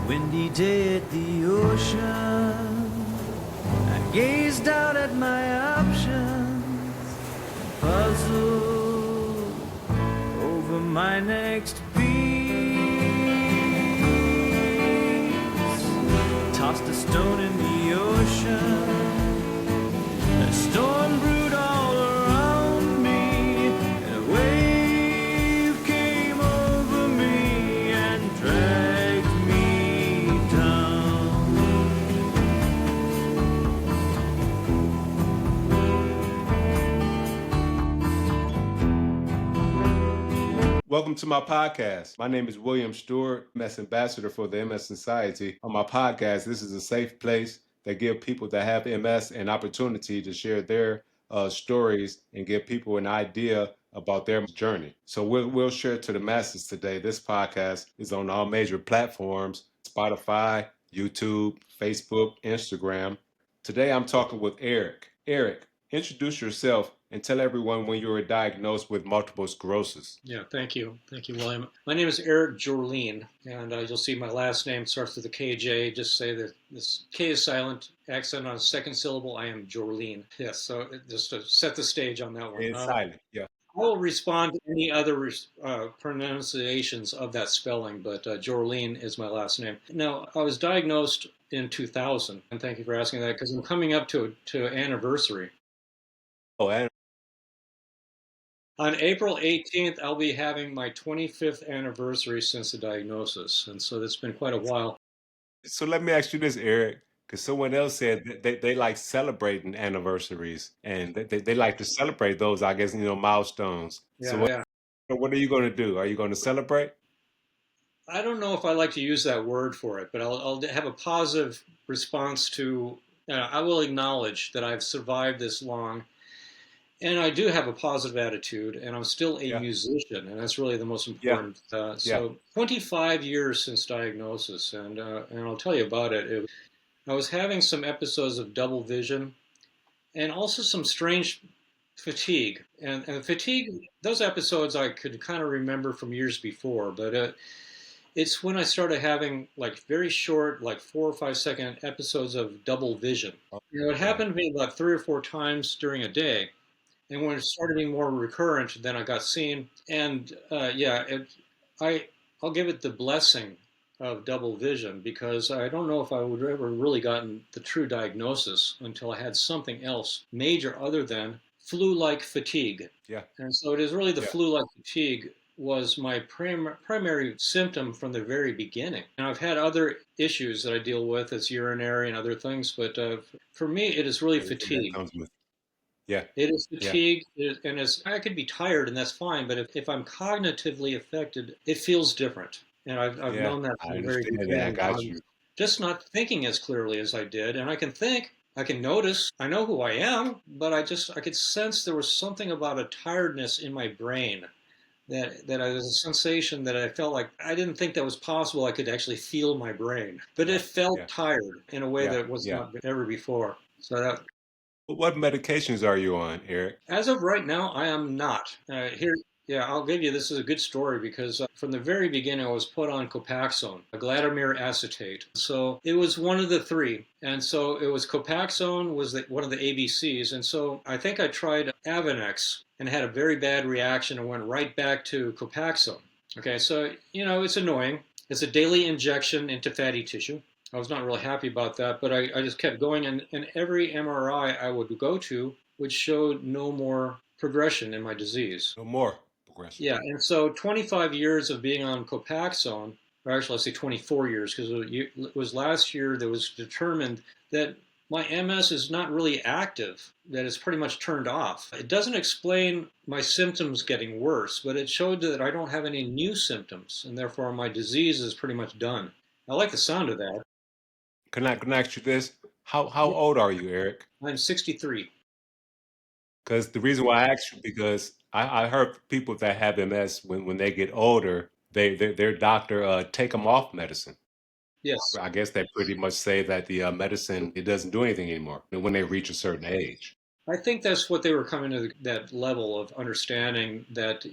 Windy day at the ocean, I gazed out at my options, puzzled over my next piece. Tossed a stone in the ocean, a storm brewed all around me, and a wave came over me and dragged me down. Welcome to my podcast. My name is William Stewart, MS Ambassador for the MS Society. On my podcast, this is a safe place that give people that have MS an opportunity to share their stories and give people an idea about their journey. So we'll share to the masses today. This podcast is on all major platforms: Spotify, YouTube, Facebook, Instagram. Today I'm talking with Eric. Eric, introduce yourself and tell everyone when you were diagnosed with multiple sclerosis. Yeah, thank you. Thank you, William. My name is Eric Jorleen, and you'll see my last name starts with a KJ. Just say that this K is silent, accent on second syllable. I am Jorleen. Yes, so just to set the stage on that one. It's silent. Yeah. I will respond to any other pronunciations of that spelling, but Jorleen is my last name. Now, I was diagnosed in 2000, and thank you for asking that because I'm coming up to anniversary. Oh, and On April 18th, I'll be having my 25th anniversary since the diagnosis. And so it's been quite a while. so let me ask you this, Eric, because someone else said that they like celebrating anniversaries and they like to celebrate those, I guess, milestones. So Yeah, yeah. what are you going to do? Are you going to celebrate? I don't know if I like to use that word for it, but I'll have a positive response to, I will acknowledge that I've survived this long. And I do have a positive attitude, and I'm still a Yeah, musician, and that's really the most yeah, important. yeah. So, 25 years since diagnosis, and I'll tell you about it. I was having some episodes of double vision, and also some strange fatigue. And fatigue, those episodes I could kind of remember from years before, but it's when I started having like very short, like 4 or 5 second episodes of double vision. Oh, It yeah, happened to me about 3 or 4 times during a day. And when it started being more recurrent, then I got seen. And I, I'll give it the blessing of double vision because I don't know if I would have ever really gotten the true diagnosis until I had something else major other than flu-like fatigue. yeah, And so it is really the yeah. flu-like fatigue was my primary symptom from the very beginning. And I've had other issues that I deal with, as urinary and other things, but for me, it is really Everything that fatigue. comes with. Yeah, It is yeah, fatigue, and I could be tired, and that's fine. But if I'm cognitively affected, it feels different, and I've yeah. known that I from the very understand that. I beginning. got I'm you. just not thinking as clearly as I did, and I can think, I can notice, I know who I am, but I could sense there was something about a tiredness in my brain that I was a sensation that I felt like I didn't think that was possible. I could actually feel my brain, but Yeah, it felt yeah, tired in a way yeah, that was yeah. not ever before. So that What medications are you on, Eric? As of right now, I am not. Yeah, I'll give you this is a good story because from the very beginning, I was put on Copaxone, glatiramer acetate. So it was one of the three, and so it was Copaxone was one of the ABCs, and so I think I tried Avonex and had a very bad reaction and went right back to Copaxone. Okay, so it's annoying. It's a daily injection into fatty tissue. I was not really happy about that, but I just kept going, and every MRI I would go to which showed no more progression in my disease. No more progression. Yeah, and so 25 years of being on Copaxone, or actually, let's say 24 years, because it was last year that was determined that my MS is not really active, that it's pretty much turned off. It doesn't explain my symptoms getting worse, but it showed that I don't have any new symptoms, and therefore my disease is pretty much done. I like the sound of that. Can I ask you this? How old are you, Eric? I'm 63. Because the reason why I asked you, because I heard people that have MS when they get older, their doctor take them off medicine. Yes. I guess they pretty much say that the medicine it doesn't do anything anymore when they reach a certain age. I think that's what they were coming to that level of understanding that,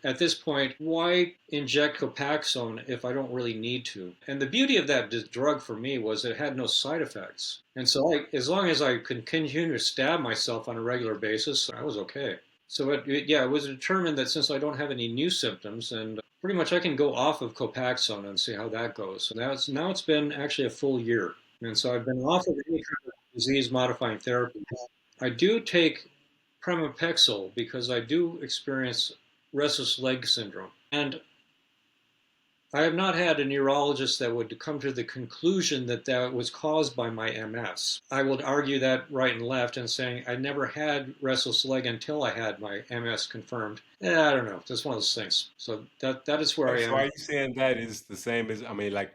at this point, why inject Copaxone if I don't really need to? And the beauty of that drug for me was it had no side effects. And so as long as I could continue to stab myself on a regular basis, I was okay. So it was determined that since I don't have any new symptoms and pretty much I can go off of Copaxone and see how that goes. So now it's been actually a full year. And so I've been off of any kind of disease modifying therapy. I do take pramipexole because I do experience restless leg syndrome. And I have not had a neurologist that would come to the conclusion that that was caused by my MS. I would argue that right and left and saying I never had restless leg until I had my MS confirmed. I don't know. That's one of those things. So that is where I So am. are you saying that is the same as, I mean, like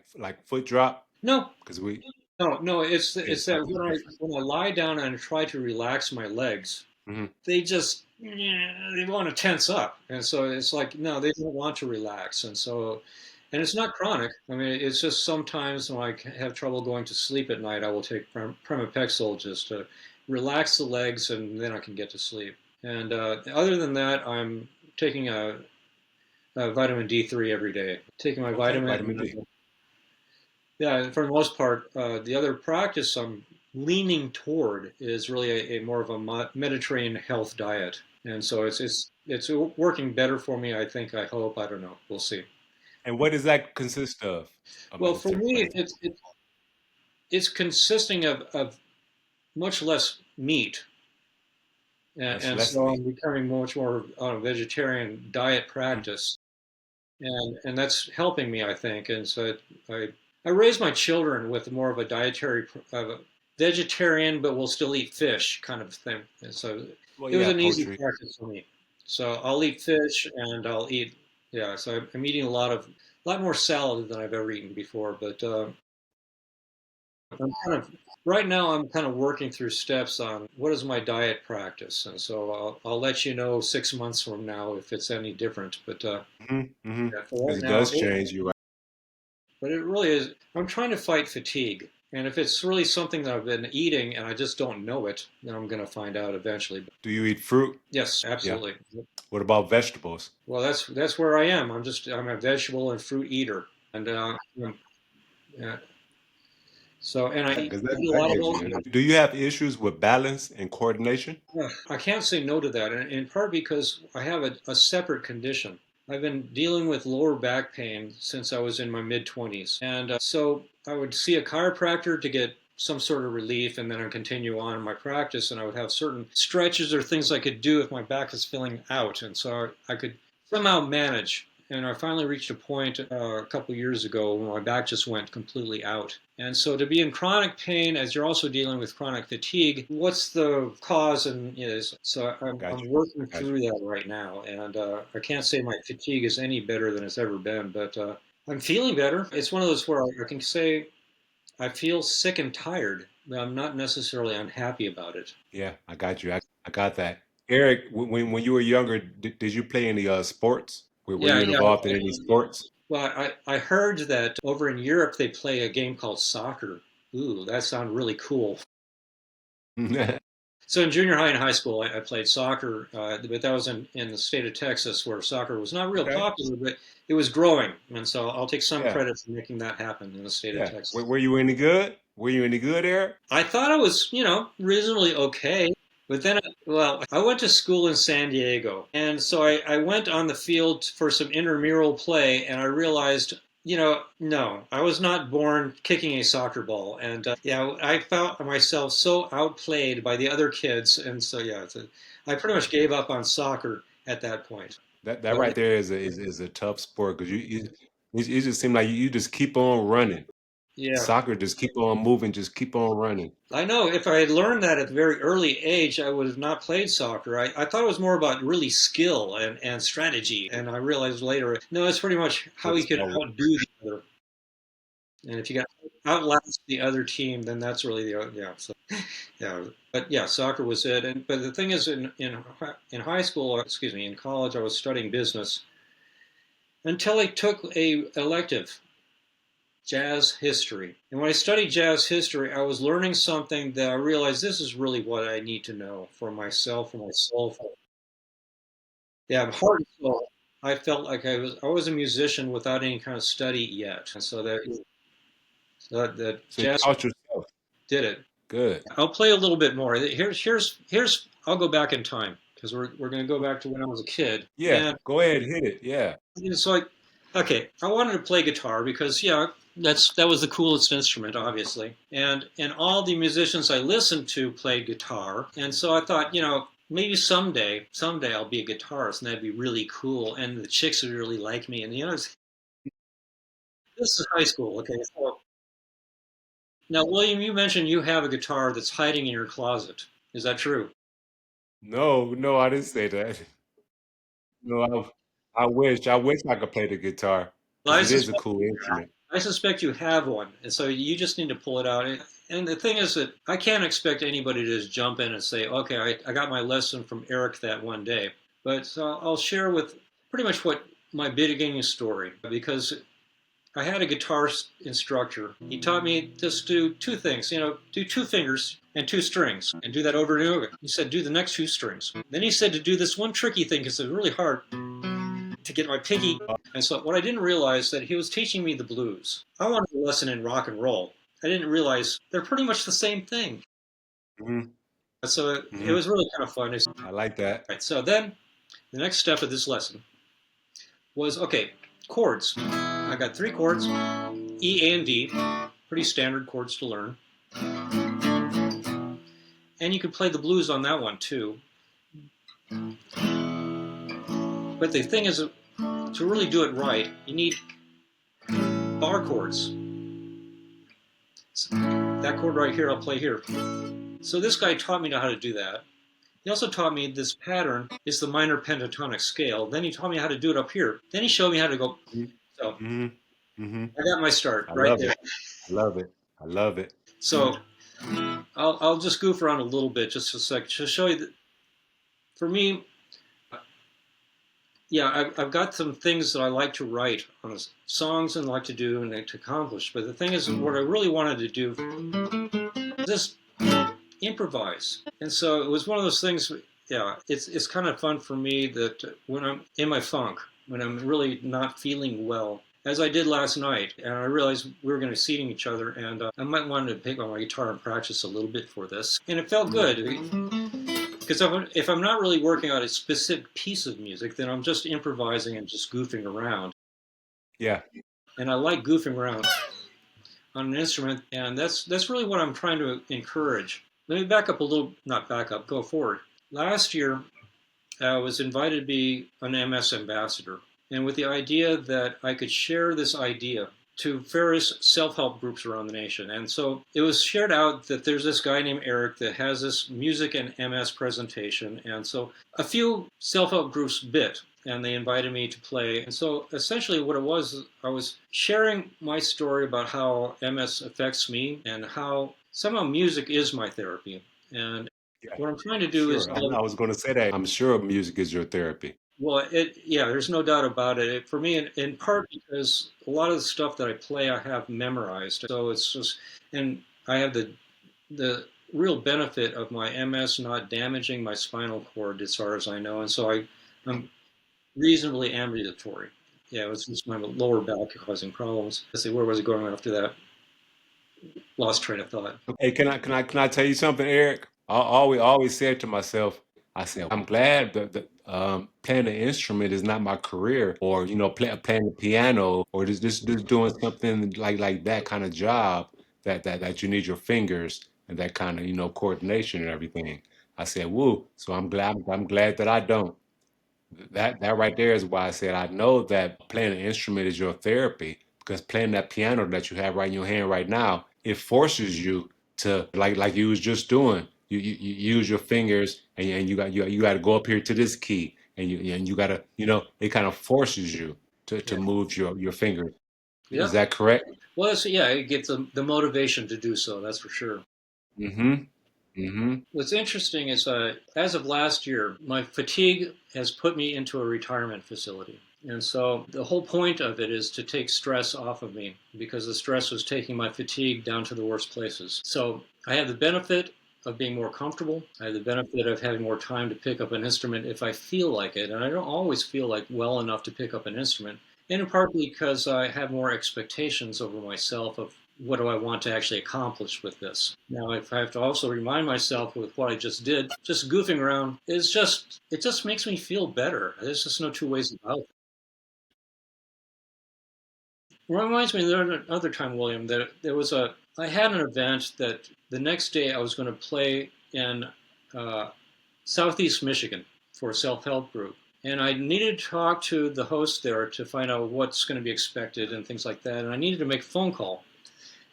foot drop? No, Because we, no. It's it's that something different. when I lie down and try to relax my legs, Hmm. they just they want to tense up, and so it's like no, they don't want to relax, and so and it's not chronic. I mean, it's just sometimes when I have trouble going to sleep at night, I will take pramipexole just to relax the legs, and then I can get to sleep. And other than that, I'm taking a vitamin D3 every day. Taking my Okay, vitamin. vitamin D. Yeah, for the most part, the other practice I'm leaning toward is really a more of a Mediterranean health diet, and so it's working better for me. I think. I hope. I don't know. We'll see. And what does that consist of? A Well, for me, Mediterranean, it's consisting of much less meat, much and less so meat. I'm becoming much more on a vegetarian diet Mm. practice, and that's helping me, I think. And so I I raise my children with more of a dietary vegetarian, but will still eat fish kind of thing. And so Well, it was yeah, an easy poultry. practice for me. So I'll eat fish and I'll eat yeah. So I'm eating a lot more salad than I've ever eaten before. But I'm kind of right now I'm kind of working through steps on what is my diet practice, and so I'll let you know 6 months from now if it's any different. But Hmm. Hmm. yeah, for Because right it now, does change. You're right. but it really is. I'm trying to fight fatigue. And if it's really something that I've been eating and I just don't know it, then I'm going to find out eventually. But Do you eat fruit? yes, Yeah. absolutely. What about vegetables? Well, that's where I am. I'm a vegetable and fruit eater, and yeah, so and Because I that, eat a that lot of gives you oatmeal. energy. Do you have issues with balance and coordination? I can't say no to that, and in part because I have a separate condition. I've been dealing with lower back pain since I was in my mid 20s. And so I would see a chiropractor to get some sort of relief, and then I'd continue on in my practice, and I would have certain stretches or things I could do if my back is feeling out. And so I could somehow manage. And I finally reached a point a couple years ago when my back just went completely out. And so to be in chronic pain as you're also dealing with chronic fatigue, what's the cause and is so Got I'm you. working Got through that right now, and I can't say my fatigue is any better than it's ever been, but I'm feeling better. It's one of those where I can say I feel sick and tired, but I'm not necessarily unhappy about it. you. Yeah, I got you. I got that. Eric, when you were younger, did you play any sports? Were Yeah, you yeah. involved in any sports? Well, I heard that over in Europe they play a game called soccer. Ooh, that sounds really cool. So in junior high and high school, I played soccer, but that was in the state of Texas, where soccer was not real Okay. popular, but it was growing, and so I'll take some Yeah. credit for making that happen in the state of Yeah. Texas. Were you any good? Were you any good, Eric? I thought I was, reasonably okay, but then, well, I went to school in San Diego, and so I went on the field for some intramural play, and I realized, no, I was not born kicking a soccer ball, and yeah, I found myself so outplayed by the other kids, and so yeah, I pretty much gave up on soccer at that point. That But right there is a tough sport because you just seem like you just keep on running. yeah, Soccer just keep on moving, just keep on running. I know if I had learned that at a very early age, I would have not played soccer. I thought it was more about really skill and strategy. And I realized later, no, it's pretty much how he It's could all outdo the other. And if you got outlast the other team, then that's really yeah. So yeah, but yeah, soccer was it. And but the thing is, in high school, excuse me, in college, I was studying business until I took a elective jazz history. And when I studied jazz history, I was learning something that I realized this is really what I need to know for myself, for my soul. Yeah, heart and soul. I felt like I was a musician without any kind of study yet, and so that So you jazz taught yourself. did it. Good. I'll play a little bit more. Here's. I'll go back in time because we're going to go back to when I was a kid, Yeah, and go ahead, hit it. Yeah. it's like, okay, I wanted to play guitar because yeah, that was the coolest instrument, obviously, and all the musicians I listened to played guitar, and so I thought, maybe someday I'll be a guitarist, and that'd be really cool, and the chicks would really like me, and this is high school, okay. So now, William, you mentioned you have a guitar that's hiding in your closet. Is that true? No, no, I didn't say that. No, I wish I could play the guitar Well, because it is a cool instrument. I suspect you have one, and so you just need to pull it out. And the thing is that I can't expect anybody to just jump in and say, "Okay, I got my lesson from Eric that one day." But so I'll share with pretty much what my beginning story, because I had a guitar instructor. He taught me just do two things, do two fingers and two strings, and do that over and over. He said, do the next two strings. Then he said to do this one tricky thing because it's really hard to get my pinky. And so what I didn't realize that he was teaching me the blues. I wanted a lesson in rock and roll. I didn't realize they're pretty much the same thing. Hmm. So it Hmm. was really kind of fun. I like that. Right. So then the next step of this lesson was, okay, chords. I got three chords, E, A, and D, pretty standard chords to learn. And you could play the blues on that one too. But the thing is, to really do it right, you need bar chords. That chord right here, I'll play here. So this guy taught me how to do that. He also taught me this pattern is the minor pentatonic scale. Then he taught me how to do it up here. Then he showed me how to go. So Hmm. Hmm. I got my start I right love there. it. I love it. I love it. So I'll just goof around a little bit just a sec to show you that for me, yeah, I've got some things that I like to write on songs and like to do and to accomplish. But the thing is, what I really wanted to do is just improvise. And so it was one of those things. Yeah, it's kind of fun for me that when I'm in my funk, when I'm really not feeling well, as I did last night, and I realized we were going to be seeing each other, and I might want to pick up my guitar and practice a little bit for this, and it felt good. Because if I'm not really working on a specific piece of music, then I'm just improvising and just goofing around. Yeah. And I like goofing around on an instrument, and that's really what I'm trying to encourage. Let me back up a little, not back up, go forward. Last year, I was invited to be an MS ambassador, and with the idea that I could share this idea to various self-help groups around the nation. And so it was shared out that there's this guy named Eric that has this music and MS presentation. And so a few self-help groups bit and they invited me to play. And so essentially what it was, I was sharing my story about how MS affects me and how somehow music is my therapy. And Yeah. what I'm trying to do is, Sure. I was going to say that. I'm sure music is your therapy. well, yeah, there's no doubt about it. For me, in part because a lot of the stuff that I play, I have memorized. So it's just, and I have the real benefit of my MS not damaging my spinal cord as far as I know, and so I'm reasonably ambulatory. Yeah, it was just my lower back causing problems. Let's see, where was it going after that? Lost train of thought. Hey, can I tell you something, Eric? I always said to myself, I said, I'm glad that playing an instrument is not my career, or playing the piano, or just doing something like that kind of job that you need your fingers and that kind of coordination and everything. I said, woo. So I'm glad that I don't. That right there is why I said I know that playing an instrument is your therapy, because playing that piano that you have right in your hand right now, it forces you to, like you was just doing. You use your fingers, and you got to go up here to this key, and you got to, it kind of forces you to Yeah. move your fingers. Is Yep. that correct? Well, yeah, it gets the motivation to do so. That's for sure. Mm-hmm. Mm-hmm. What's interesting is, as of last year, my fatigue has put me into a retirement facility. And so the whole point of it is to take stress off of me because the stress was taking my fatigue down to the worst places. So I have the benefit of being more comfortable. I have the benefit of having more time to pick up an instrument if I feel like it. And I don't always feel like well enough to pick up an instrument. And in part because I have more expectations over myself of what do I want to actually accomplish with this. Now, if I have to also remind myself with what I just did, just goofing around it just makes me feel better. There's just no two ways about it. Reminds me of another time, William, that I had an event that the next day I was going to play in uh, Southeast Michigan for a self-help group. And I needed to talk to the host there to find out what's going to be expected and things like that. And I needed to make a phone call.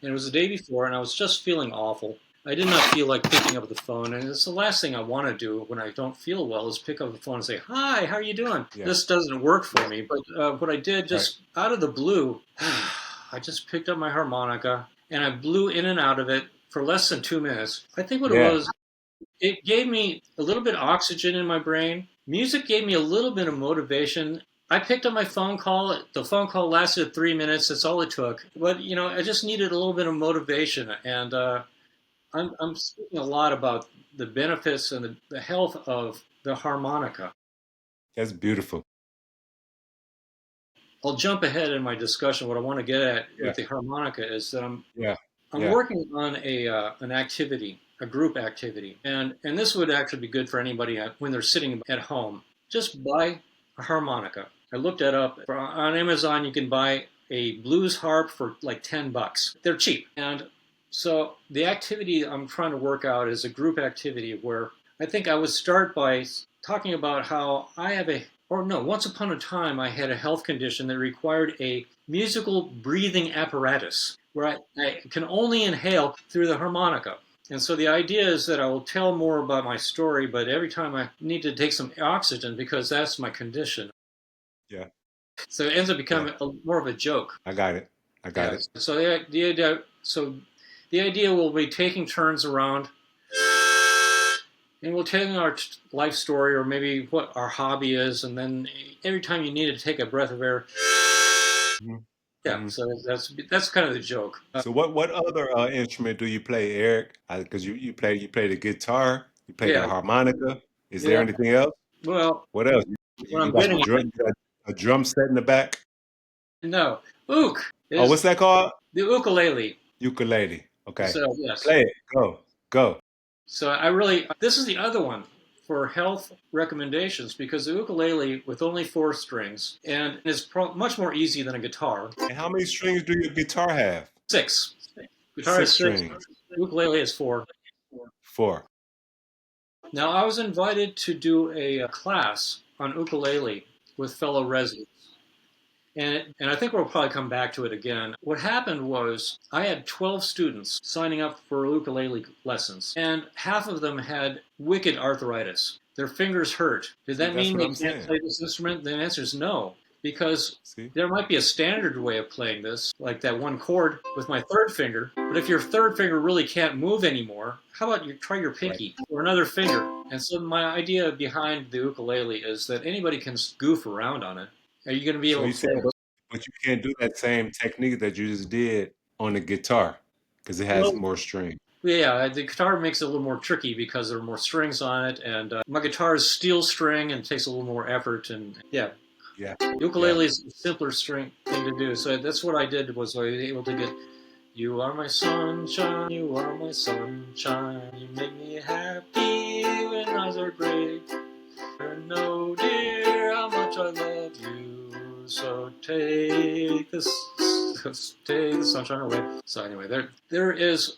And it was the day before, and I was just feeling awful. I did not feel like picking up the phone, and it's the last thing I want to do when I don't feel well is pick up the phone and say, "Hi, how are you doing?" Yeah. This doesn't work for me, but what I did just out of the blue, I just picked up my harmonica and I blew in and out of it for less than 2 minutes. I think what it Yeah. was, it gave me a little bit of oxygen in my brain. Music gave me a little bit of motivation. I picked up my phone call. The phone call lasted 3 minutes. That's all it took. But I just needed a little bit of motivation, and I'm speaking a lot about the benefits and the health of the harmonica. That's beautiful. I'll jump ahead in my discussion. What I want to get at Yeah. with the harmonica is that Yeah. I'm Yeah. working on an activity, a group activity, and this would actually be good for anybody when they're sitting at home. Just buy a harmonica. I looked that up on Amazon. You can buy a blues harp for like $10. They're cheap, and so the activity I'm trying to work out is a group activity where I think I would start by talking about how I have once upon a time I had a health condition that required a musical breathing apparatus where I can only inhale through the harmonica. And so the idea is that I will tell more about my story, but every time I need to take some oxygen because that's my condition. Yeah. So it ends up becoming more of a joke. I got it. I got it. So the idea will be taking turns around, and we'll tell our life story or maybe what our hobby is, and then every time you need to take a breath of air. Mhm. Yeah, Mhm. so that's kind of the joke. So what other instrument do you play, Eric? Because you play the guitar, you play the Yeah, harmonica. Is there yeah. anything else? Well, What else? what You I'm got some getting drum, at, you got a drum set in the back. no, ook Oh, is what's that called? the ukulele. Ukulele. Okay. So yes, Play it. Go. Go. so this is the other one for health recommendations because the ukulele with only 4 strings and is much more easy than a guitar. And how many strings do your guitar have? 6. Guitar Six is 6. strings. Ukulele is 4. Four. Now I was invited to do a class on ukulele with fellow residents. And I think we'll probably come back to it again. What happened was I had 12 students signing up for ukulele lessons, and half of them had wicked arthritis. Their fingers hurt. Did See, that that's mean what they I'm can't saying. play this instrument? The answer is no, because See? there might be a standard way of playing this, like that one chord with my third finger. But if your third finger really can't move anymore, how about you try your Right. pinky or another finger? And so my idea behind the ukulele is that anybody can goof around on it. Are you going to be So able you to said, play it? but you can't do that same technique that you just did on the guitar because it has Well, more strings. yeah, the guitar makes it a little more tricky because there are more strings on it, and my guitar is steel string and it takes a little more effort. And yeah, Yeah. Yeah. ukulele is a simpler string thing to do. So that's what I did was I was able to get. You are my sunshine, you are my sunshine. You make me happy when eyes are gray. Know, dear, how much I love you. So take this, take the sunshine away. So anyway, there is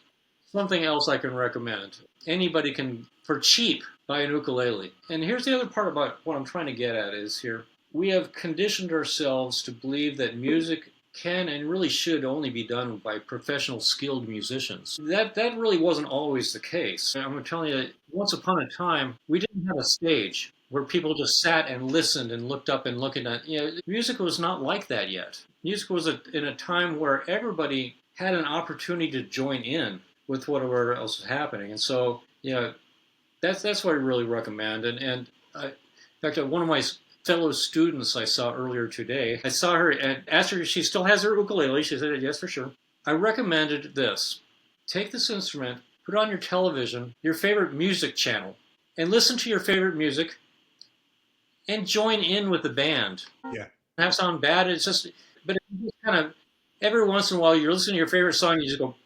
something else I can recommend. Anybody can, for cheap, buy an ukulele. And here's the other part about what I'm trying to get at is here. We have conditioned ourselves to believe that music can and really should only be done by professional skilled musicians. That really wasn't always the case. I'm telling you, once upon a time, we didn't have a stage where people just sat and listened and looked up and looking at, music was not like that yet. Music was in a time where everybody had an opportunity to join in with whatever else is happening. And so, that's what I really recommend. In fact, one of my fellow students I saw earlier today. I saw her and asked her if she still has her ukulele. She said, yes, for sure. I recommended this. Take this instrument, put on your television, your favorite music channel, and listen to your favorite music and join in with the band. Yeah. That sound bad. It's just, but if you just kind of, every once in a while, you're listening to your favorite song, you just go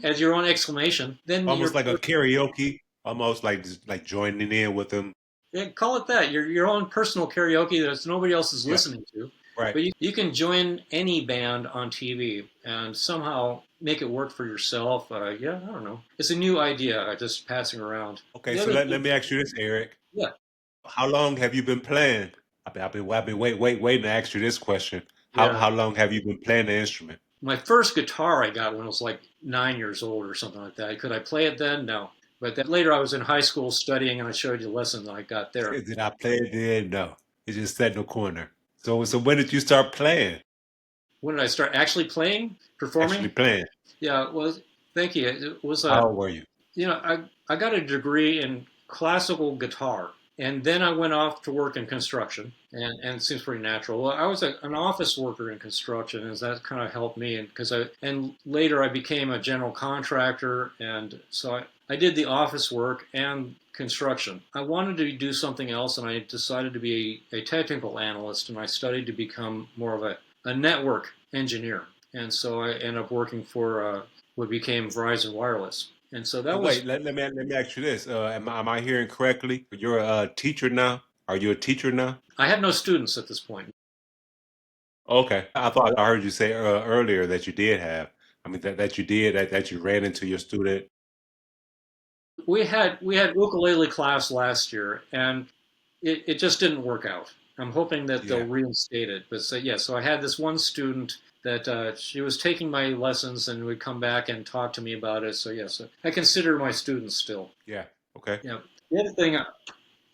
as your own exclamation. Then you're, Almost like a karaoke, almost like joining in with them. yeah, call it that. Your own personal karaoke that nobody else is Yeah. listening to. Right. But you can join any band on TV and somehow make it work for yourself. Yeah, I don't know. It's a new idea, just passing around. Okay, The so other let thing- me ask you this, Eric. Yeah. How long have you been playing? I've been waiting to ask you this question. Yeah. How long have you been playing the instrument? My first guitar I got when I was like 9 years old or something like that. Could I play it then? No. But then later I was in high school studying and I showed you the lesson that I got there. Did I play it then? No. It just sat in the corner. So when did you start playing? When did I start actually playing, performing? Actually playing? Yeah, well, thank you. It was, How old were you? I got a degree in classical guitar. And then I went off to work in construction, and it seems pretty natural. Well, I was an office worker in construction, and that kind of helped me. And later I became a general contractor, and so I did the office work and construction. I wanted to do something else, and I decided to be a technical analyst, and I studied to become more of a network engineer. And so I ended up working for what became Verizon Wireless. And so that was. Wait, let me ask you this. Am I hearing correctly? You're a teacher now? Are you a teacher now? I have no students at this point. Okay. I thought I heard you say earlier that you did have. I mean that you did that you ran into your student. We had ukulele class last year, and it just didn't work out. I'm hoping that they'll Yeah. reinstate it. But so yeah, so I had this one student that she was taking my lessons and would come back and talk to me about it. So yes, I consider my students still. Yeah. Okay. Yeah. The other thing,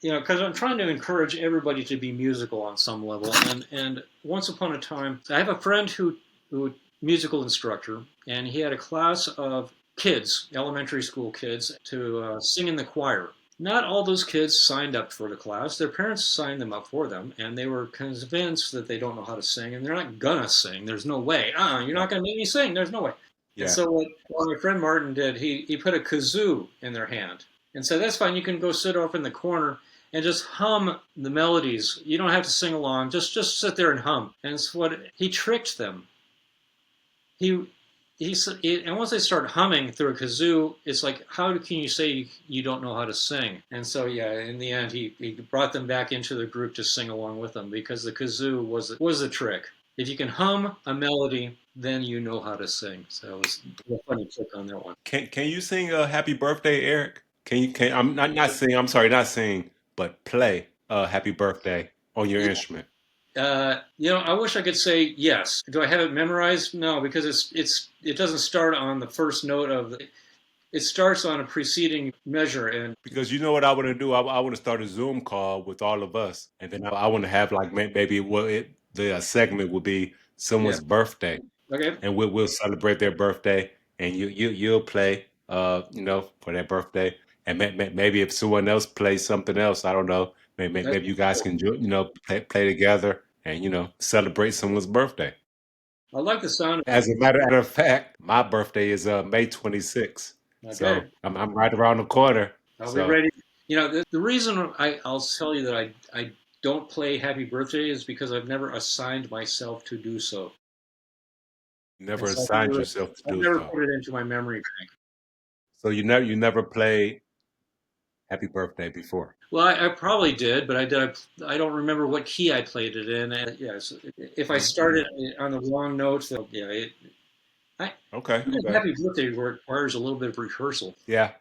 because I'm trying to encourage everybody to be musical on some level, and once upon a time, I have a friend who musical instructor, and he had a class of kids, elementary school kids, to sing in the choir. Not all those kids signed up for the class. Their parents signed them up for them, and they were convinced that they don't know how to sing, and they're not gonna sing. There's no way. You're not gonna make me sing. There's no way. Yeah. And so what my friend Martin did, he put a kazoo in their hand and said, "That's fine. You can go sit off in the corner and just hum the melodies. You don't have to sing along. Just sit there and hum." And it's what he tricked them. And once they start humming through a kazoo, it's like, how can you say you don't know how to sing? And so, yeah, in the end, he brought them back into the group to sing along with them because the kazoo was the trick. If you can hum a melody, then you know how to sing. So it was a funny trick on that one. Can you sing Happy Birthday, Eric? Can I'm not sing, I'm sorry, not sing, but play Happy Birthday on your instrument. I wish I could say yes. Do I have it memorized? No, because it doesn't start on the first note it starts on a preceding measure. And Because you know what I want to do? I want to start a Zoom call with all of us, and then I want to have like maybe the segment would be someone's birthday, okay, and we'll celebrate their birthday, and you'll play for their birthday, and maybe if someone else plays something else, I don't know, maybe you guys can play together and celebrate someone's birthday. I like the sound. As a matter of fact, my birthday is May 26th. Okay. So I'm right around the corner. I'll So be ready. The reason I'll tell you that I don't play Happy Birthday is because I've never assigned myself to do so. you never And so assigned yourself to I've do never so. put it into my memory bank. So you never played Happy Birthday before. Well, I probably did, but I did. I don't remember what key I played it in. And yes, if I started on the wrong notes, then, yeah, Okay. Happy Birthday requires a little bit of rehearsal. Yeah,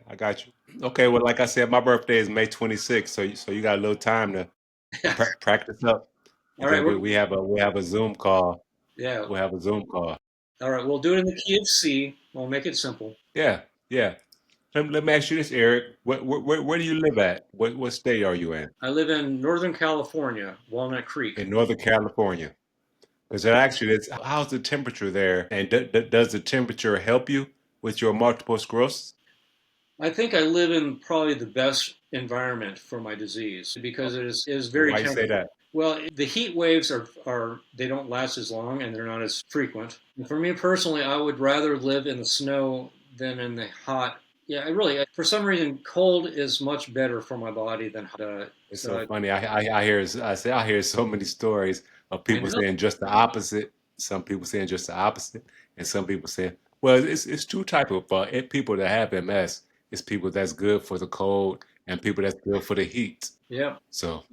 I got you. Okay, well, like I said, my birthday is May 26th, so you got a little time to practice up. All And right, then we have a Zoom call. yeah. We'll have a Zoom call. All right, we'll do it in the key of C. We'll make it simple. Yeah. Let me ask you this, Eric. Where do you live at? What state are you in? I live in Northern California, Walnut Creek. In Northern California. Because actually, how's the temperature there? And does the temperature help you with your multiple sclerosis? I think I live in probably the best environment for my disease because it is very Why you say that? Well, the heat waves are they don't last as long and they're not as frequent. And for me personally, I would rather live in the snow than in the hot. Yeah, I really, for some reason, cold is much better for my body than hot. It's so funny. I hear so many stories of I people know. saying just the opposite. Some people saying just the opposite, and some people saying, well, it's two type of people that have MS. It's people that's good for the cold and people that's good for the heat. Yeah, So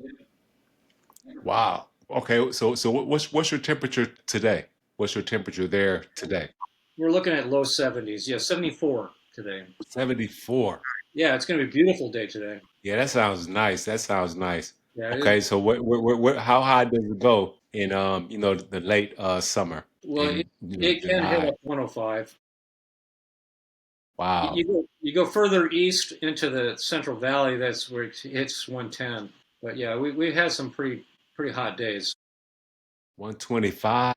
wow. Okay. So what's your temperature today? What's your temperature there today? we're looking at low 70s. Yeah, 74 today. 74. Yeah, it's going to be a beautiful day today. Yeah, that sounds nice. That sounds nice. Yeah, Okay, so how high does it go in the late summer well, in it can hit July? up 105. Wow, You go further east into the Central Valley, that's where it hits 110. But yeah, we had some pretty hot days. 125.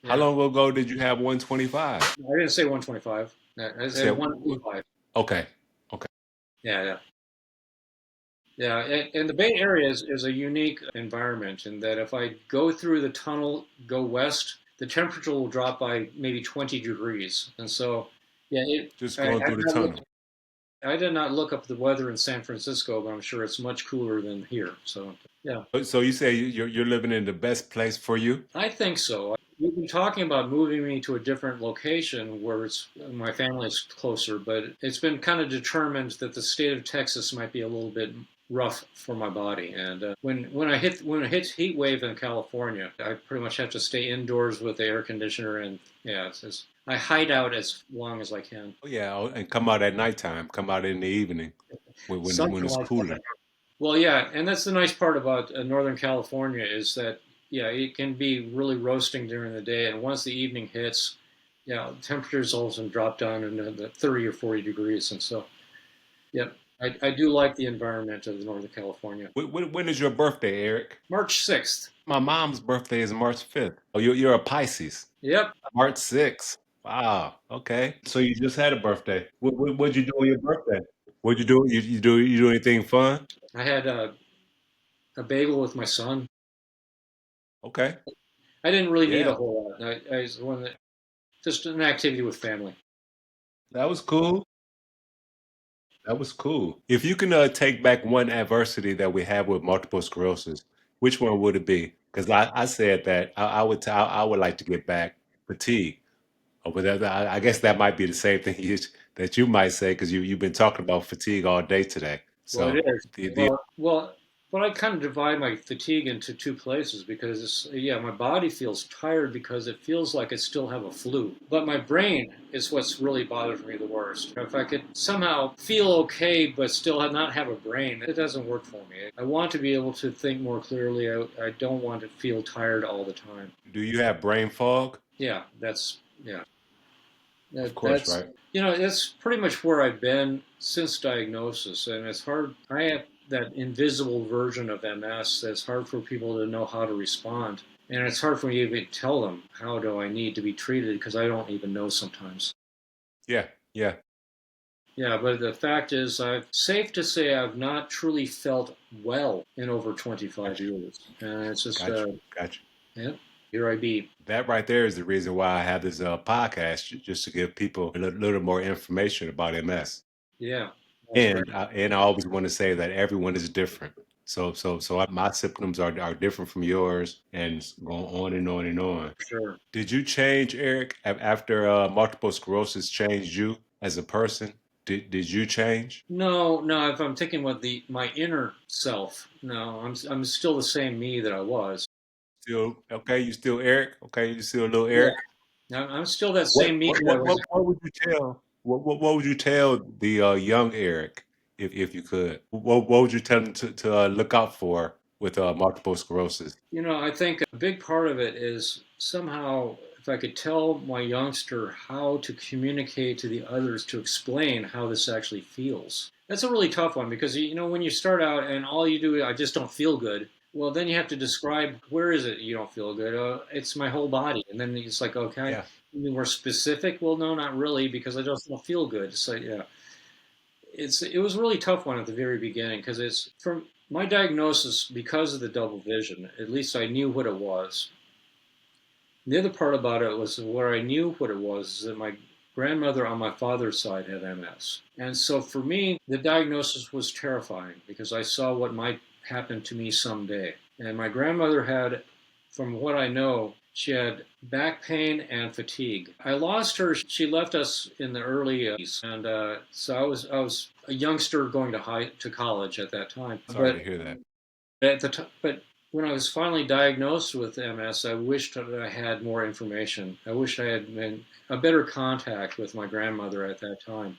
How Yeah, long ago did you have 125? I didn't say 125. I I said said, 125. okay, okay. Yeah, yeah, yeah. And the Bay Area is a unique environment in that if I go through the tunnel, go west, the temperature will drop by maybe 20 degrees. And so, yeah, Just going through the tunnel. I did not look up the weather in San Francisco, but I'm sure it's much cooler than here. So, yeah. So you say you're living in the best place for you? I think so. We've been talking about moving me to a different location where my family's closer, but it's been kind of determined that the state of Texas might be a little bit rough for my body. And when it hits heat wave in California, I pretty much have to stay indoors with the air conditioner, and yeah, I hide out as long as I can. Oh yeah, and come out at nighttime. Come out in the evening when Something it's like cooler. that. Well, yeah, and that's the nice part about Northern California is that yeah, it can be really roasting during the day, and once the evening hits, yeah, temperatures all of a sudden drop down into the 30 or 40 degrees, and so yeah, I do like the environment of Northern California. When is your birthday, Eric? March 6th. My mom's birthday is March 5th. Oh, you're a Pisces. Yep, March 6th. Wow. Okay. So you just had a birthday. What'd you do on your birthday? What'd you do? You do anything fun? I had a bagel with my son. Okay. I didn't really need a Yeah. whole lot. I just wanted just an activity with family. That was cool. That was cool. If you can take back one adversity that we have with multiple sclerosis, which one would it be? Because I said that I would like to get back fatigue. But I guess that might be the same thing that you might say because you've been talking about fatigue all day today. Well, it So is. the Well, but I kind of divide my fatigue into two places because yeah, my body feels tired because it feels like I still have a flu. But my brain is what's really bothers me the worst. If I could somehow feel okay but still not have a brain, it doesn't work for me. I want to be able to think more clearly. I don't want to feel tired all the time. do you have brain fog? Yeah, yeah. Of course, That's right? that's pretty much where I've been since diagnosis, and it's hard. I have that invisible version of MS that's hard for people to know how to respond, and it's hard for me to even tell them how do I need to be treated because I don't even know sometimes. Yeah, yeah. Yeah, but the fact is, I've safe to say I've not truly felt well in over 25 Gotcha, years, and it's just gotcha, gotcha. yeah, here I be. That right there is the reason why I have this podcast, just to give people a little more information about MS. Yeah, that's great. And I always want to say that everyone is different. My symptoms are different from yours, and it's going on and on and on. Sure. Did you change, Eric, after multiple sclerosis changed you as a person? Did you change? No, no. If I'm thinking about my inner self, no, I'm still the same me that I was. Still okay? You still Eric? Okay, you still little Yeah, Eric? I'm still that same me that I was. What would you tell? What would you tell the young Eric if you could? What would you tell him to look out for with multiple sclerosis? I think a big part of it is somehow if I could tell my youngster how to communicate to the others to explain how this actually feels. That's a really tough one because when you start out and all you do, I just don't feel good. Well, then you have to describe where is it you don't feel good. It's my whole body, and then it's like, okay, Yeah. you be more specific. Well, no, not really, because I just don't feel good. So yeah, it was a really tough one at the very beginning because it's from my diagnosis, because of the double vision, at least I knew what it was. The other part about it was where I knew what it was is that my grandmother on my father's side had MS. And so for me, the diagnosis was terrifying because I saw what might happen to me someday. And my grandmother had, from what I know, she had back pain and fatigue. I lost her. She left us in the early 80s, and so I was a youngster going to college at that time. Sorry to But hear that. at the but when I was finally diagnosed with MS, I wished that I had more information. I wished I had been a better contact with my grandmother at that time.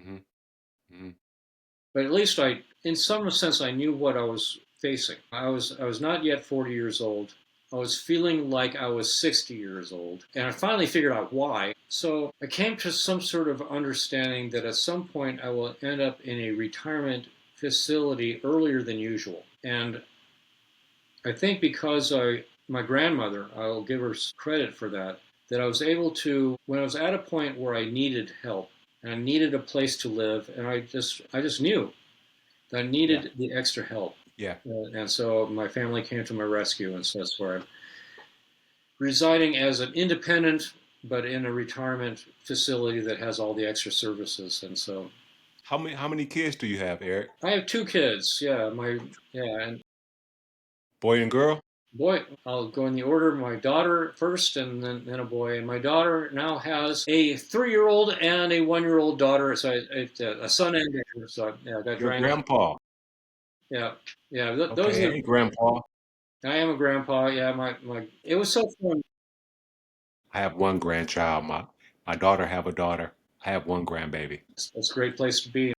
Hmm. Hmm. But at least in some sense, I knew what I was facing. I was not yet 40 years old. I was feeling like I was 60 years old, and I finally figured out why. So I came to some sort of understanding that at some point I will end up in a retirement facility earlier than usual. And I think because my grandmother, I'll give her credit for that, that I was able to, when I was at a point where I needed help and I needed a place to live, and I just knew that I Yeah. needed the extra help. Yeah. And so my family came to my rescue, and so that's where I'm residing as an independent, but in a retirement facility that has all the extra services. And so How many kids do you have, Eric? I have two kids. And Boy and girl? boy, I'll go in the order. My daughter first, and then a boy. And my daughter now has a 3-year-old and a 1-year-old daughter. So a son and daughter. So yeah, I got Your grand. grandpa. Yeah, yeah. Those Okay. are. Hey, grandpa. I am a grandpa. Yeah, my. It was so fun. I have one grandchild. My daughter have a daughter. I have one grandbaby. It's a great place to be.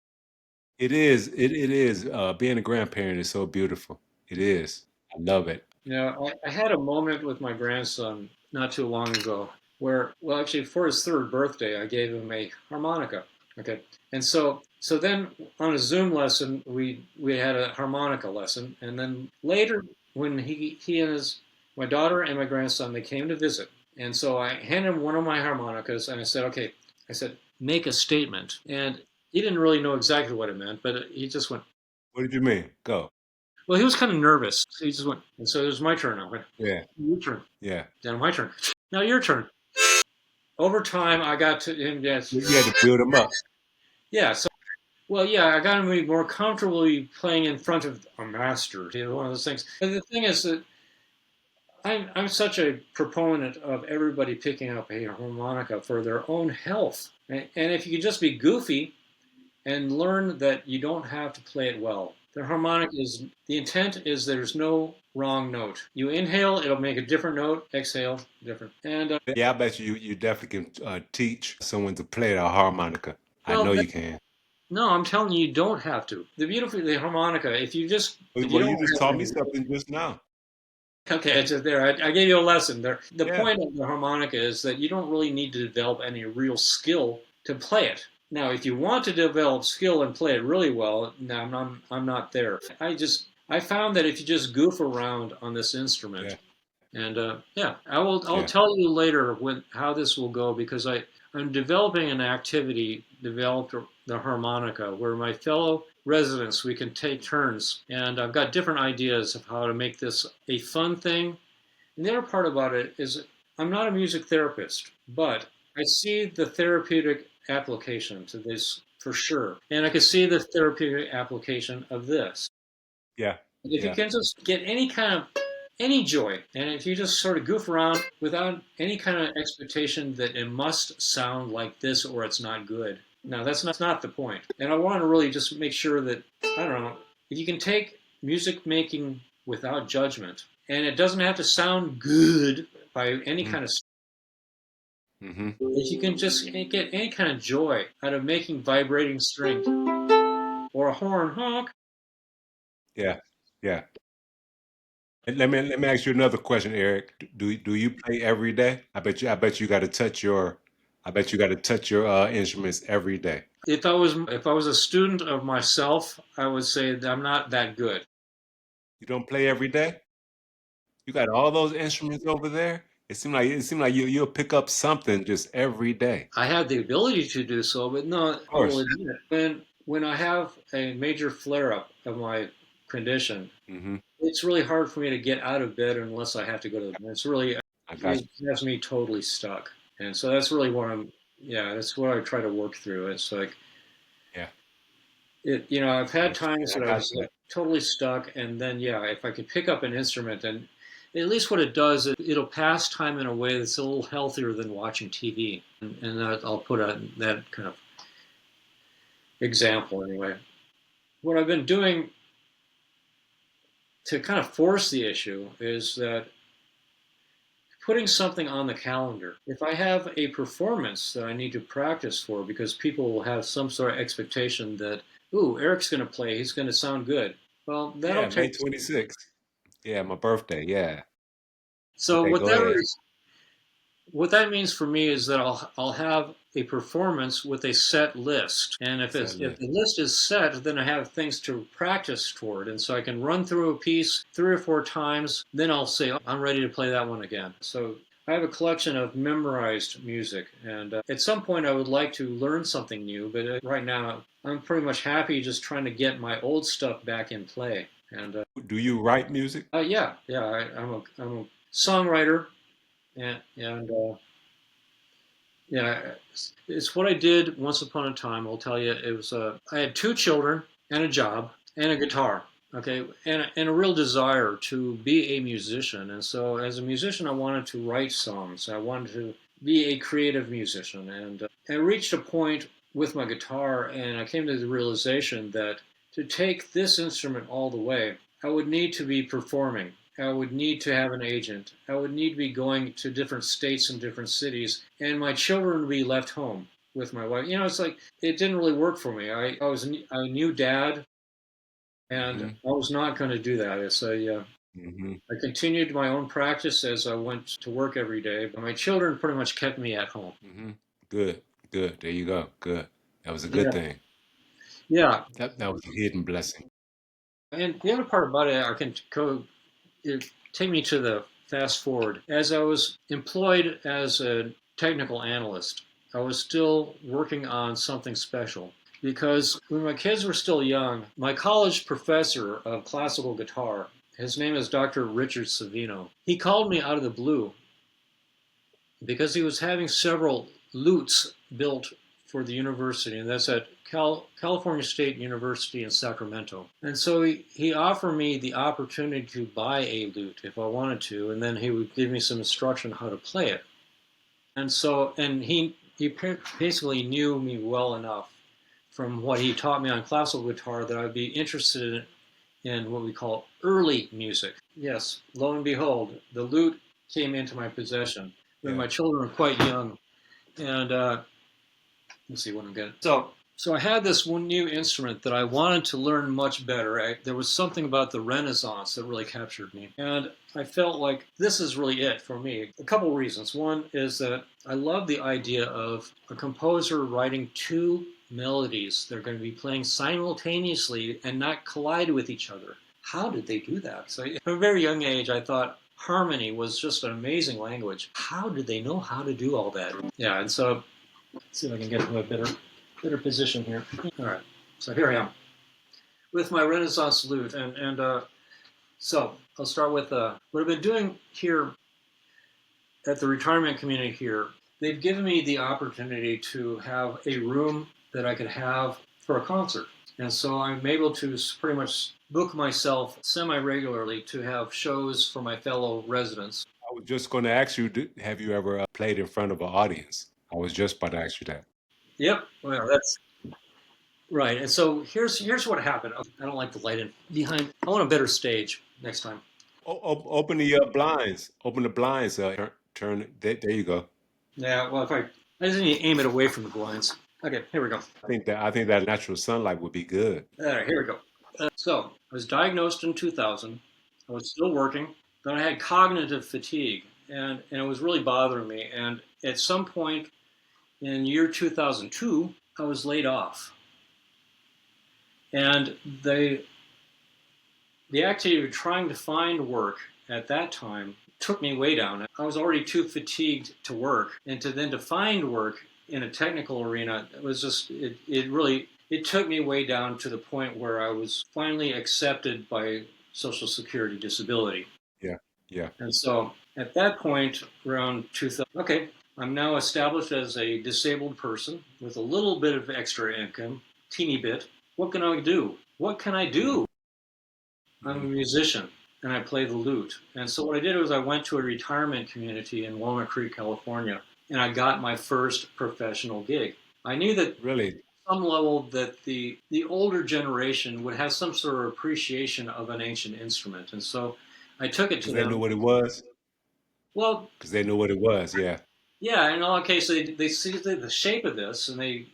It is. It is. Being a grandparent is so beautiful. It is. I love it. I had a moment with my grandson not too long ago where, well, actually, for his third birthday, I gave him a harmonica. Okay, and so then on a Zoom lesson, we had a harmonica lesson, and then later when he and his my daughter and my grandson they came to visit, and so I handed him one of my harmonicas, and I said, okay, I said make a statement, and he didn't really know exactly what it meant, but he just went. What did you mean? Go. Well, he was kind of nervous. So he just went, and so it was my turn. I went, Yeah. your turn. Yeah. Then my turn. Now your turn. Over time, I got to him. Yes, You had to build them up. yeah. So, well, yeah, I got him to be more comfortably playing in front of a master. One of those things. But the thing is that I'm such a proponent of everybody picking up a harmonica for their own health. And if you can just be goofy and learn that you don't have to play it well. The harmonic is the intent is there's no wrong note. You inhale, it'll make a different note. Exhale, different. And Yeah, I bet you definitely can teach someone to play the harmonica. I well, know you can. no, I'm telling you, you don't have to. The harmonica. If you Well, don't you just have taught me something just now. okay, it's just there. I gave you a lesson there. The Yeah. point of the harmonica is that you don't really need to develop any real skill to play it. Now, if you want to develop skill and play it really well, no, I'm not there. I found that if you just goof around on this instrument, Yeah. and yeah, I'll Yeah. tell you later how this will go because I'm developing an activity developed the harmonica where my fellow residents we can take turns, and I've got different ideas of how to make this a fun thing. And the other part about it is I'm not a music therapist, but I see the therapeutic application to this for sure, and I can see the therapeutic application of this. Yeah. If you Yeah. can just get any joy, and if you just sort of goof around without any kind of expectation that it must sound like this or it's not good. No, that's not the point. And I want to really just make sure that I don't know if you can take music making without judgment, and it doesn't have to sound good by any kind of. Mm-hmm. If you can just get any kind of joy out of making vibrating string or a horn honk. Yeah. Yeah. And let me ask you another question, Eric. Do you play every day? I bet you got to touch your instruments every day. If I was a student of myself, I would say that I'm not that good. You don't play every day? You got all those instruments over there? It seemed like you'll pick up something just every day. I have the ability to do so, but no, Of I will course. admit when I have a major flare up of my condition, Mm-hmm. it's really hard for me to get out of bed unless I have to go to the bed. It's really I got it you. has me totally stuck, and so that's really what that's what I try to work through. It's like Yeah. I've had times I that I got was that. like totally stuck, and then if I could pick up an instrument, and at least what it does, it'll pass time in a way that's a little healthier than watching TV, and I'll put that kind of example anyway. What I've been doing to kind of force the issue is that putting something on the calendar. If I have a performance that I need to practice for because people will have some sort of expectation that, ooh, Eric's going to play, he's going to sound good. Well, that'll Yeah, May take. 26th. Yeah, my birthday. Yeah. So Okay, go ahead. what that means for me is that I'll have a performance with a set list, and Set if list. the list is set, then I have things to practice toward, and so I can run through a piece 3 or 4 times. Then I'll say, oh, I'm ready to play that one again. So I have a collection of memorized music, and at some point I would like to learn something new, but right now I'm pretty much happy just trying to get my old stuff back in play. And Do you write music? I'm a songwriter, and yeah, it's what I did once upon a time. I'll tell you, it was I had 2 children and a job and a guitar. Okay, and a real desire to be a musician. And so, as a musician, I wanted to write songs. I wanted to be a creative musician, and I reached a point with my guitar, and I came to the realization that to take this instrument all the way, I would need to be performing. I would need to have an agent. I would need to be going to different states and different cities, and my children would be left home with my wife. It's like it didn't really work for me. I was a new dad, and Mm-hmm. I was not going to do that. Mm-hmm. I continued my own practice as I went to work every day, but my children pretty much kept me at home. Mm-hmm. Good. Good. There you go. Good. That was a good Yeah, thing. yeah. That was a hidden blessing. And the other part about it, I can go take me to the fast forward. As I was employed as a technical analyst, I was still working on something special because when my kids were still young, my college professor of classical guitar, his name is Dr. Richard Savino, he called me out of the blue because he was having several lutes built for the university, and that's at California State University in Sacramento. And so he offered me the opportunity to buy a lute if I wanted to, and then he would give me some instruction how to play it. And so, and he basically knew me well enough from what he taught me on classical guitar that I'd be interested in what we call early music. Yes, lo and behold, the lute came into my possession when Yeah. my children were quite young. And let's see what I'm getting. So I had this one new instrument that I wanted to learn much better. There was something about the Renaissance that really captured me. And I felt like this is really it for me. A couple reasons. One is that I love the idea of a composer writing 2 melodies they're going to be playing simultaneously and not collide with each other. How did they do that? So from a very young age, I thought harmony was just an amazing language. How did they know how to do all that? Yeah, and so let's see if I can get to a better position here. All right, so here I am with my Renaissance lute, and so I'll start with what I've been doing here at the retirement community here. They've given me the opportunity to have a room that I could have for a concert, and so I'm able to pretty much book myself semi-regularly to have shows for my fellow residents. I was just going to ask you, have you ever played in front of an audience? I was just about to ask you that. Yep, well, that's right. And so here's what happened. I don't like the light behind. I want a better stage next time. Open the blinds. Open the blinds. Turn. There you go. Yeah, well, I just need to aim it away from the blinds. Okay, here we go. I think that natural sunlight would be good. All right, here we go. So I was diagnosed in 2000. I was still working, but I had cognitive fatigue, and it was really bothering me. And at some point in year 2002, I was laid off, and the activity of trying to find work at that time took me way down. I was already too fatigued to work, and to find work in a technical arena, it was just it really it took me way down to the point where I was finally accepted by Social Security disability. Yeah. Yeah. And so at that point, around 2000, okay, I'm now established as a disabled person with a little bit of extra income, teeny bit. What can I do? What can I Hmm. do? I'm a musician and I play the lute. And so what I did was I went to a retirement community in Walnut Creek, California, and I got my first professional gig. I knew that Really? some level that the older generation would have some sort of appreciation of an ancient instrument. And so I took it Because to they knew them. what it was. Well, Because they knew what it was. Yeah. yeah, in all cases, they see the shape of this, and they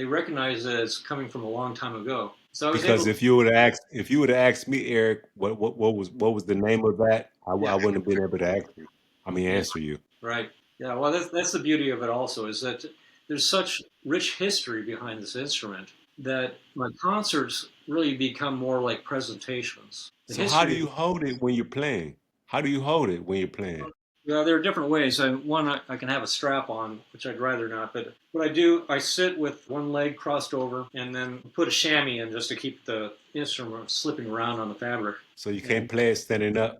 recognize that it's coming from a long time ago. So I was Because able, if you would have asked me, Eric, what was the name of that, I yeah, wouldn't have been able to ask you. I mean, yeah, answer you. right, yeah. Well, that's the beauty of it. Also, is that there's such rich history behind this instrument that my concerts really become more like presentations. The So how do history. you hold it when you're playing? How do you hold it when you're playing? Yeah, there are different ways. One, I can have a strap on, which I'd rather not. But what I do, I sit with one leg crossed over and then put a chamois in just to keep the instrument from slipping around on the fabric. So you can't And play it standing up.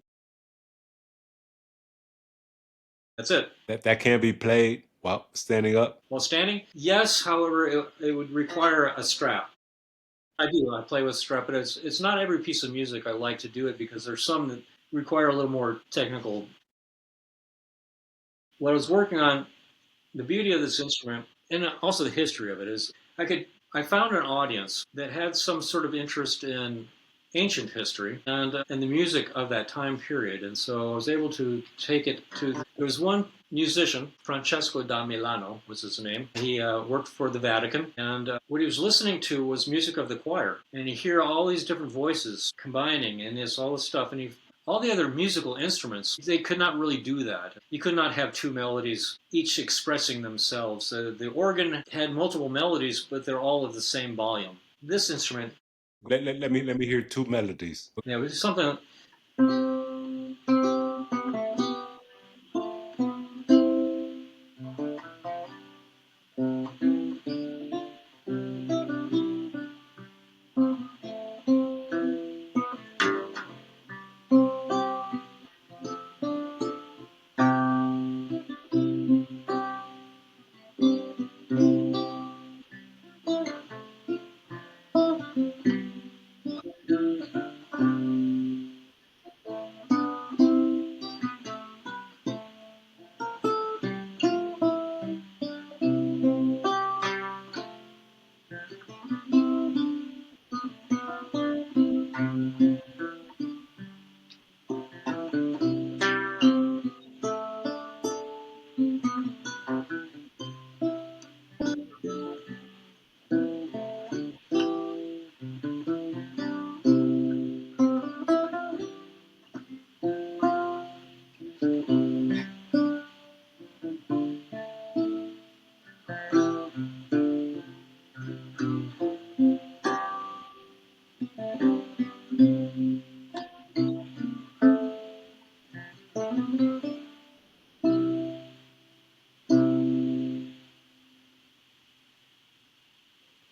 that's it. That can't be played while standing up. While standing, yes. However, it would require a strap. I do. I play with strap, but it's not every piece of music I like to do it because there's some that require a little more technical. What I was working on, the beauty of this instrument and also the history of it is I found an audience that had some sort of interest in ancient history and the music of that time period, and so I was able to take it to. There was one musician, Francesco da Milano was his name. He worked for the Vatican, and what he was listening to was music of the choir, and you hear all these different voices combining and this all this stuff, and he all the other musical instruments, they could not really do that. You could not have two melodies, each expressing themselves. The organ had multiple melodies, but they're all of the same volume. This instrument, Let me hear two melodies. yeah, it was something.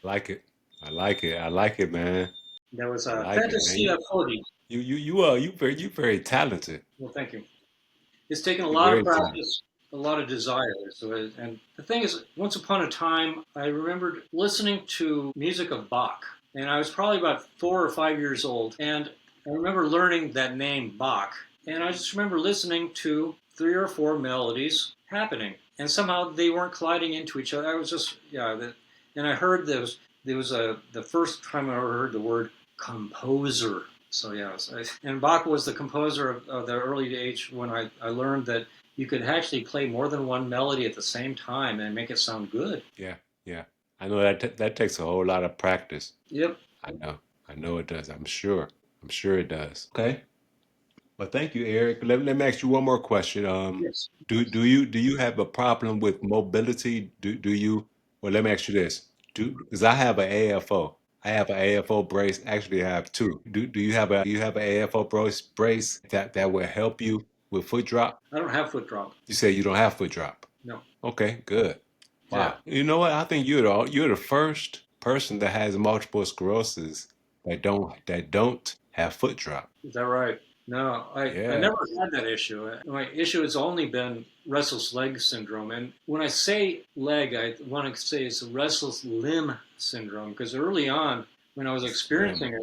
Like it. I like it. I like it, man. There was I a like it, man. Fantasia Forti. You very talented. Well, thank you. It's taken a You're lot of very talented. practice, a lot of desire. And the thing is, once upon a time, I remembered listening to music of Bach, and I was probably about 4 or 5 years old, and I remember learning that name Bach, and I just remember listening to 3 or 4 melodies happening, and somehow they weren't colliding into each other. I was just and I heard there was the first time I ever heard the word composer. So yeah, and Bach was the composer of the early age when I learned that you could actually play more than one melody at the same time and make it sound good. Yeah, yeah. I know that takes a whole lot of practice. Yep. I know. I know it does. I'm sure. I'm sure it does. Okay. Well, thank you, Eric. Let me ask you one more question. Yes. Do you have a problem with mobility? Do you? Well, let me ask you this. Because I have an AFO. I have an AFO brace. Actually, I have two. Do you have an AFO brace that will help you with foot drop? I don't have foot drop. You say you don't have foot drop. No. Okay, good. Yeah. Wow. You know what? I think you're the first. person that has multiple sclerosis that don't have foot drop. Is that right? No, I Yeah. never had that issue. My issue has only been restless leg syndrome. And when I say leg, I want to say it's restless limb syndrome because early on, when I was Limb. experiencing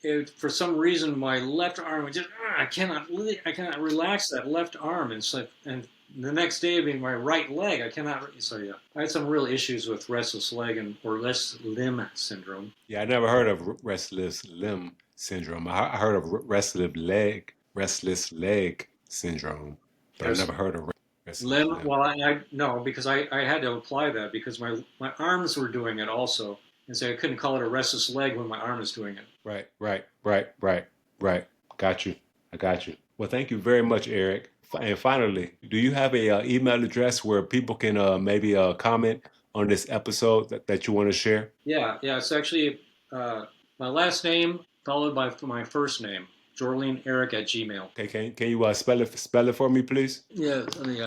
it, for some reason, my left arm was just I cannot relax that left arm, and so and the next day being my right leg, I cannot. So yeah, I had some real issues with restless leg and or restless limb syndrome. Yeah, I never heard of restless limb syndrome. I heard of restless leg syndrome, but I Yes, never heard of restless limb. limb. Well, I no because I had to apply that because my arms were doing it also, and so I couldn't call it a restless leg when my arm is doing it. Right, right, right, right, right. Got you. I got you. Well, thank you very much, Eric. And finally, do you have a email address where people can maybe comment on this episode that you want to share? Yeah. It's actually uh, my last name followed by my first name, Jorlene Eric at Gmail. Okay, can you spell it for me, please? Yeah, let me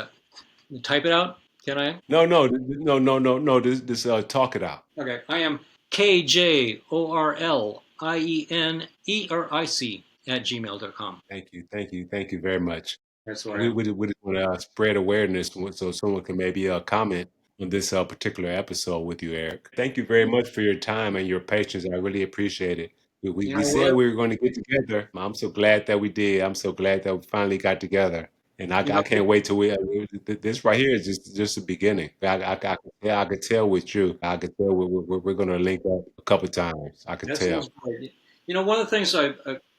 type it out. Can I? No, no, no, no, no, no. This talk it out. Okay, I am KJORLIENERIC at gmail.com. Thank you very much. That's where I We am. we, we just want to spread awareness so someone can maybe comment on this particular episode with you, Eric. Thank you very much for your time and your patience. I really appreciate it. You We know said what? we were going to get together. I'm so glad that we did. I'm so glad that we finally got together. And You I know, can't wait till this right here is just the beginning. I could tell with you. I could tell we're going to link up a couple times. I could that sounds tell. great. You know, one of the things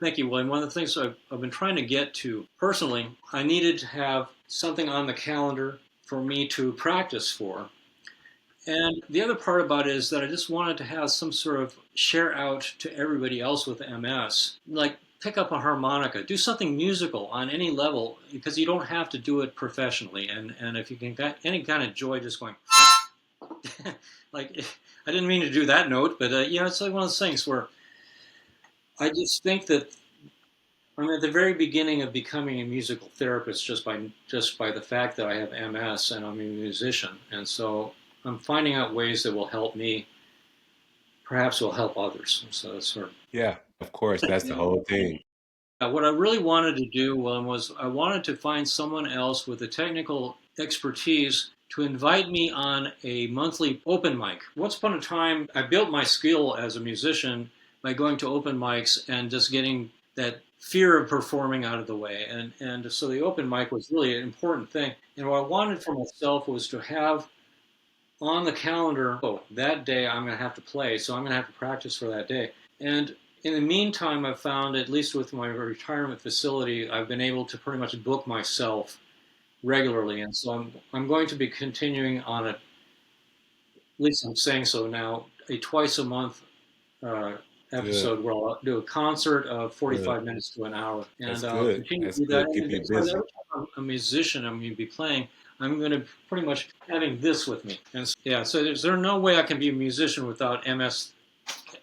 thank you, William. One of the things I've been trying to get to personally, I needed to have something on the calendar for me to practice for. And the other part about it is that I just wanted to have some sort of share out to everybody else with MS, like pick up a harmonica, do something musical on any level, because you don't have to do it professionally. And if you can get any kind of joy just going, like, I didn't mean to do that note, but it's like one of those things where I just think that I'm at the very beginning of becoming a musical therapist just by the fact that I have MS and I'm a musician, and so I'm finding out ways that will help me, perhaps will help others. So that's sort of Yeah, of course. That's the whole thing. what I really wanted to do, was I wanted to find someone else with the technical expertise to invite me on a monthly open mic. Once upon a time, I built my skill as a musician by going to open mics and just getting that fear of performing out of the way. And so the open mic was really an important thing. And what I wanted for myself was to have on the calendar, oh, that day I'm going to have to play, so I'm going to have to practice for that day. And in the meantime, I've found, at least with my retirement facility, I've been able to pretty much book myself regularly. And so I'm going to be continuing on at least I'm saying so now, a twice a month uh, Good, episode where I'll do a concert of good. 45 minutes to an hour, That's and I'll good. continue to That's do that. good. Keep And you so every busy. time I'm a musician, I'm going to be playing. I'm going to pretty much having this with me, and yeah. So there's no way I can be a musician without MS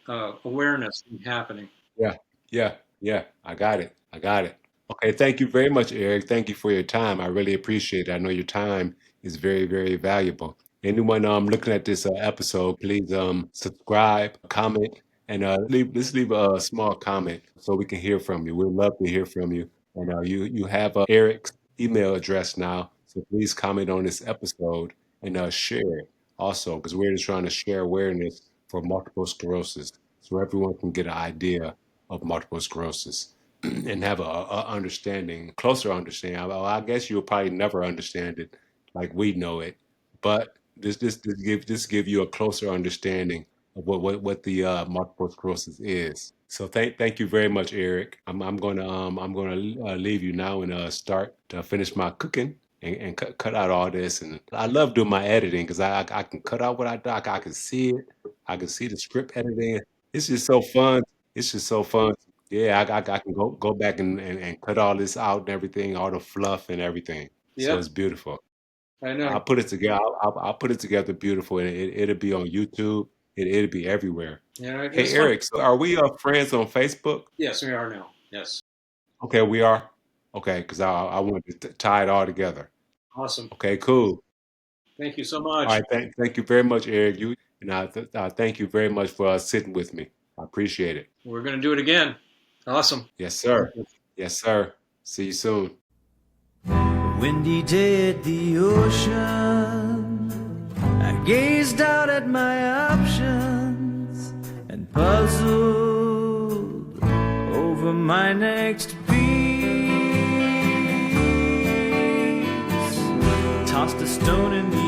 awareness happening. Yeah, yeah, yeah. I got it. I got it. Okay, thank you very much, Eric. Thank you for your time. I really appreciate it. I know your time is very, very valuable. Anyone looking at this episode, please subscribe, comment, and leave a small comment so we can hear from you. We'd love to hear from you. And you have Eric's email address now, so please comment on this episode and share it also because we're just trying to share awareness for multiple sclerosis so everyone can get an idea of multiple sclerosis and have a understanding, closer understanding. I guess you'll probably never understand it like we know it, but this give you a closer understanding of what the multiple sclerosis is. So thank you very much, Eric. I'm gonna leave you now and start to finish my cooking and cut out all this. And I love doing my editing because I can cut out what I do. I can see it. I can see the script editing. It's just so fun. It's just so fun. Yeah, I can go back and cut all this out and everything, all the fluff and everything. So Yep, it's beautiful. I know. I'll put it together. I'll put it together beautiful, and it'll be on YouTube. It'll be everywhere. Yeah, Hey, it's fun. Eric, so are we friends on Facebook? Yes, we are now. Yes, Okay, we are. Okay, because I wanted to tie it all together. awesome. Okay, cool. Thank you so All much. right, thank you very much, Eric. And I thank you very much for sitting with me. I appreciate it. We're going to do it again. Awesome. Yes, sir. Yes, sir. See you soon. A windy day at the ocean, I gazed out at my options and puzzled over my next piece. Tossed a stone in the